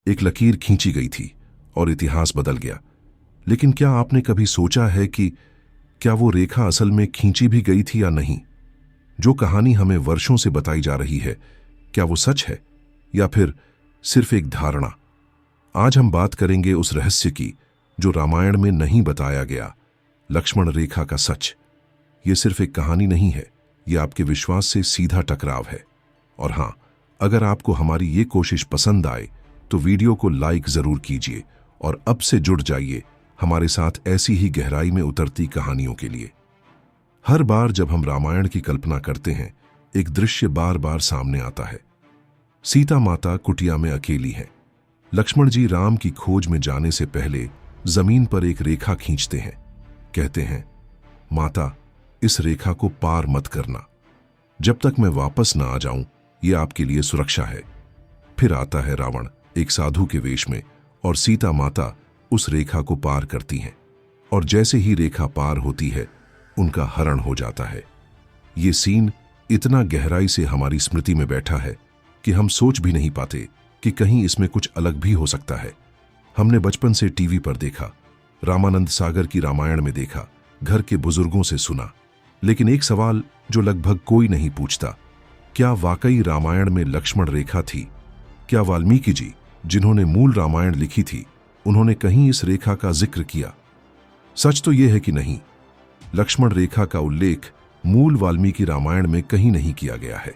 एक लकीर खींची गई थी और इतिहास बदल गया। लेकिन क्या आपने कभी सोचा है कि क्या वो रेखा असल में खींची भी गई थी या नहीं? जो कहानी हमें वर्षों से बताई जा रही है, क्या वो सच है या फिर सिर्फ एक धारणा? आज हम बात करेंगे उस रहस्य की जो रामायण में नहीं बताया गया, लक्ष्मण रेखा का सच। ये सिर्फ एक कहानी नहीं है, ये आपके विश्वास से सीधा टकराव है। और हां, अगर आपको हमारी ये कोशिश पसंद आए तो वीडियो को लाइक जरूर कीजिए और अब से जुड़ जाइए हमारे साथ ऐसी ही गहराई में उतरती कहानियों के लिए। हर बार जब हम रामायण की कल्पना करते हैं, एक दृश्य बार बार सामने आता है। सीता माता कुटिया में अकेली है। लक्ष्मण जी राम की खोज में जाने से पहले जमीन पर एक रेखा खींचते हैं। कहते हैं, माता, इस रेखा को पार मत करना। जब तक मैं वापस ना आ जाऊं, यह आपके लिए सुरक्षा है। फिर आता है रावण एक साधु के वेश में और सीता माता उस रेखा को पार करती हैं। और जैसे ही रेखा पार होती है, उनका हरण हो जाता है। ये सीन इतना गहराई से हमारी स्मृति में बैठा है कि हम सोच भी नहीं पाते कि कहीं इसमें कुछ अलग भी हो सकता है। हमने बचपन से टीवी पर देखा, रामानंद सागर की रामायण में देखा, घर के बुजुर्गों से सुना, लेकिन एक सवाल जो लगभग कोई नहीं पूछता, क्या वाकई रामायण में लक्ष्मण रेखा थी? क्या वाल्मीकि जी, जिन्होंने मूल रामायण लिखी थी, उन्होंने कहीं इस रेखा का जिक्र किया? सच तो यह है कि नहीं। लक्ष्मण रेखा का उल्लेख मूल वाल्मीकि रामायण में कहीं नहीं किया गया है।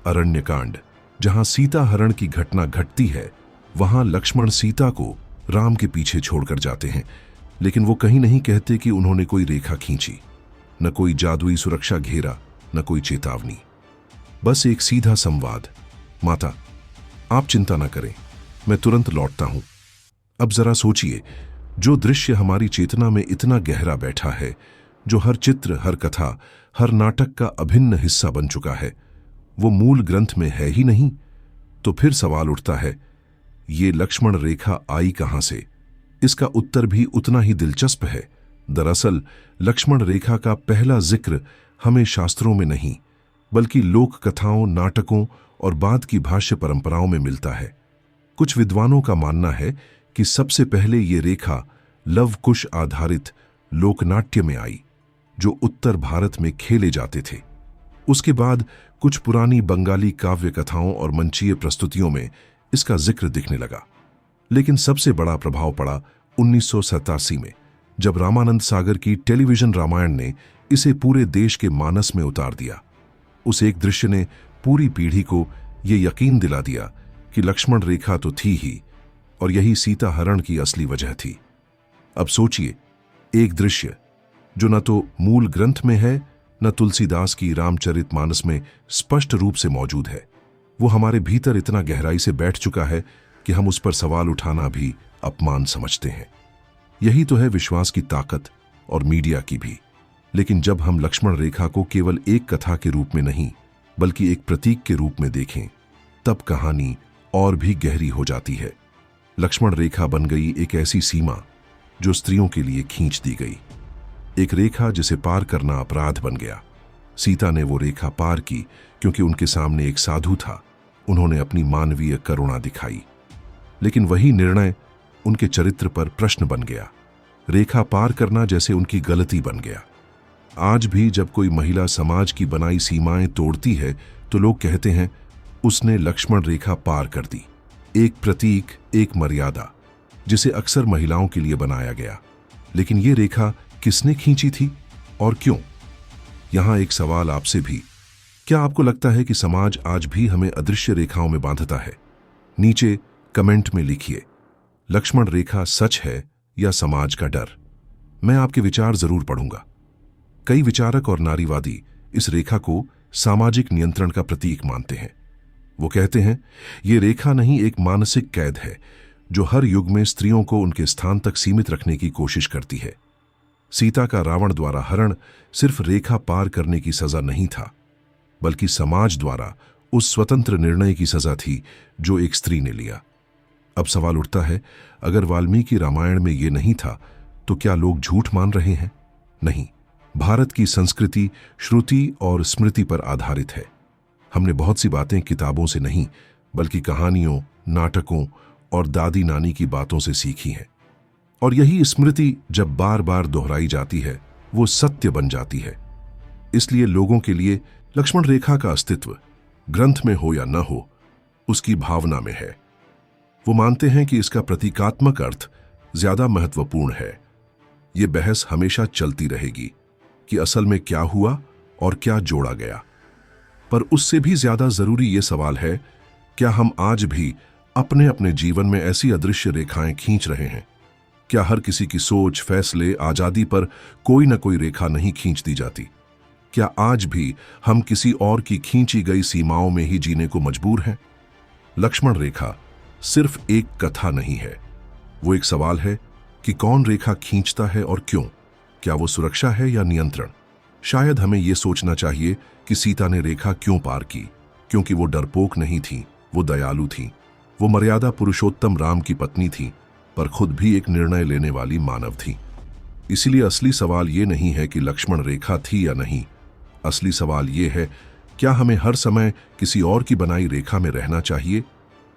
अरण्यकांड, जहां सीता हरण की घटना घटती है, वहां लक्ष्मण सीता को राम के पीछे छोड़कर जाते हैं, लेकिन वो कहीं नहीं कहते कि उन्होंने कोई रेखा खींची। न कोई जादुई सुरक्षा घेरा, न कोई चेतावनी, बस एक सीधा संवाद, माता आप चिंता न करें, मैं तुरंत लौटता हूं। अब जरा सोचिए, जो दृश्य हमारी चेतना में इतना गहरा बैठा है, जो हर चित्र, हर कथा, हर नाटक का अभिन्न हिस्सा बन चुका है, वो मूल ग्रंथ में है ही नहीं। तो फिर सवाल उठता है, ये लक्ष्मण रेखा आई कहां से? इसका उत्तर भी उतना ही दिलचस्प है। दरअसल लक्ष्मण रेखा का पहला जिक्र हमें शास्त्रों में नहीं, बल्कि लोक कथाओं, नाटकों और बाद की भाष्य परंपराओं में मिलता है। कुछ विद्वानों का मानना है कि सबसे पहले ये रेखा लव कुश आधारित लोकनाट्य में आई, जो उत्तर भारत में खेले जाते थे। उसके बाद कुछ पुरानी बंगाली काव्य कथाओं और मंचीय प्रस्तुतियों में इसका जिक्र दिखने लगा। लेकिन सबसे बड़ा प्रभाव पड़ा 1987 में, जब रामानंद सागर की टेलीविजन रामायण ने इसे पूरे देश के मानस में उतार दिया। उस एक दृश्य ने पूरी पीढ़ी को यह यकीन दिला दिया कि लक्ष्मण रेखा तो थी ही, और यही सीता हरण की असली वजह थी। अब सोचिए, एक दृश्य जो न तो मूल ग्रंथ में है, न तुलसीदास की रामचरितमानस में स्पष्ट रूप से मौजूद है, वो हमारे भीतर इतना गहराई से बैठ चुका है कि हम उस पर सवाल उठाना भी अपमान समझते हैं। यही तो है विश्वास की ताकत, और मीडिया की भी। लेकिन जब हम लक्ष्मण रेखा को केवल एक कथा के रूप में नहीं, बल्कि एक प्रतीक के रूप में देखें, तब कहानी और भी गहरी हो जाती है। लक्ष्मण रेखा बन गई एक ऐसी सीमा जो स्त्रियों के लिए खींच दी गई, एक रेखा जिसे पार करना अपराध बन गया। सीता ने वो रेखा पार की क्योंकि उनके सामने एक साधु था। उन्होंने अपनी मानवीय करुणा दिखाई, लेकिन वही निर्णय उनके चरित्र पर प्रश्न बन गया। रेखा पार करना जैसे उनकी गलती बन गया। आज भी जब कोई महिला समाज की बनाई सीमाएं तोड़ती है, तो लोग कहते हैं, उसने लक्ष्मण रेखा पार कर दी। एक प्रतीक, एक मर्यादा, जिसे अक्सर महिलाओं के लिए बनाया गया। लेकिन ये रेखा किसने खींची थी और क्यों? यहां एक सवाल आपसे भी, क्या आपको लगता है कि समाज आज भी हमें अदृश्य रेखाओं में बांधता है? नीचे कमेंट में लिखिए, लक्ष्मण रेखा सच है या समाज का डर? मैं आपके विचार जरूर पढ़ूंगा। कई विचारक और नारीवादी इस रेखा को सामाजिक नियंत्रण का प्रतीक मानते हैं। वो कहते हैं, ये रेखा नहीं, एक मानसिक कैद है जो हर युग में स्त्रियों को उनके स्थान तक सीमित रखने की कोशिश करती है। सीता का रावण द्वारा हरण सिर्फ रेखा पार करने की सजा नहीं था, बल्कि समाज द्वारा उस स्वतंत्र निर्णय की सजा थी जो एक स्त्री ने लिया। अब सवाल उठता है, अगर वाल्मीकि रामायण में ये नहीं था, तो क्या लोग झूठ मान रहे हैं? नहीं, भारत की संस्कृति श्रुति और स्मृति पर आधारित है। हमने बहुत सी बातें किताबों से नहीं, बल्कि कहानियों, नाटकों और दादी नानी की बातों से सीखी हैं। और यही स्मृति जब बार बार दोहराई जाती है वो सत्य बन जाती है। इसलिए लोगों के लिए लक्ष्मण रेखा का अस्तित्व ग्रंथ में हो या न हो, उसकी भावना में है। वो मानते हैं कि इसका प्रतीकात्मक अर्थ ज्यादा महत्वपूर्ण है। ये बहस हमेशा चलती रहेगी कि असल में क्या हुआ और क्या जोड़ा गया। पर उससे भी ज्यादा जरूरी ये सवाल है, क्या हम आज भी अपने अपने जीवन में ऐसी अदृश्य रेखाएं खींच रहे हैं? क्या हर किसी की सोच, फैसले, आजादी पर कोई न कोई रेखा नहीं खींच दी जाती? क्या आज भी हम किसी और की खींची गई सीमाओं में ही जीने को मजबूर हैं? लक्ष्मण रेखा सिर्फ एक कथा नहीं है, वो एक सवाल है कि कौन रेखा खींचता है और क्यों। क्या वो सुरक्षा है या नियंत्रण? शायद हमें यह सोचना चाहिए कि सीता ने रेखा क्यों पार की, क्योंकि वो डरपोक नहीं थी, वो दयालु थी। वो मर्यादा पुरुषोत्तम राम की पत्नी थी, पर खुद भी एक निर्णय लेने वाली मानव थी। इसीलिए असली सवाल ये नहीं है कि लक्ष्मण रेखा थी या नहीं। असली सवाल ये है, क्या हमें हर समय किसी और की बनाई रेखा में रहना चाहिए,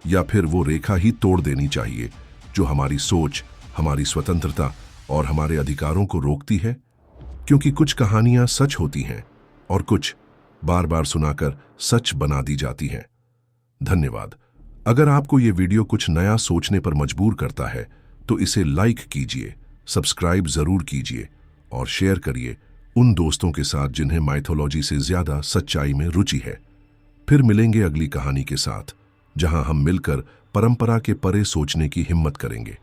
या फिर वो रेखा ही तोड़ देनी चाहिए जो हमारी सोच, हमारी स्वतंत्रता और हमारे अधिकारों को रोकती है? क्योंकि कुछ कहानियां सच होती हैं और कुछ बार बार सुनाकर सच बना दी जाती हैं। धन्यवाद। अगर आपको ये वीडियो कुछ नया सोचने पर मजबूर करता है तो इसे लाइक कीजिए, सब्सक्राइब जरूर कीजिए और शेयर करिए उन दोस्तों के साथ जिन्हें माइथोलॉजी से ज्यादा सच्चाई में रुचि है। फिर मिलेंगे अगली कहानी के साथ, जहां हम मिलकर परंपरा के परे सोचने की हिम्मत करेंगे।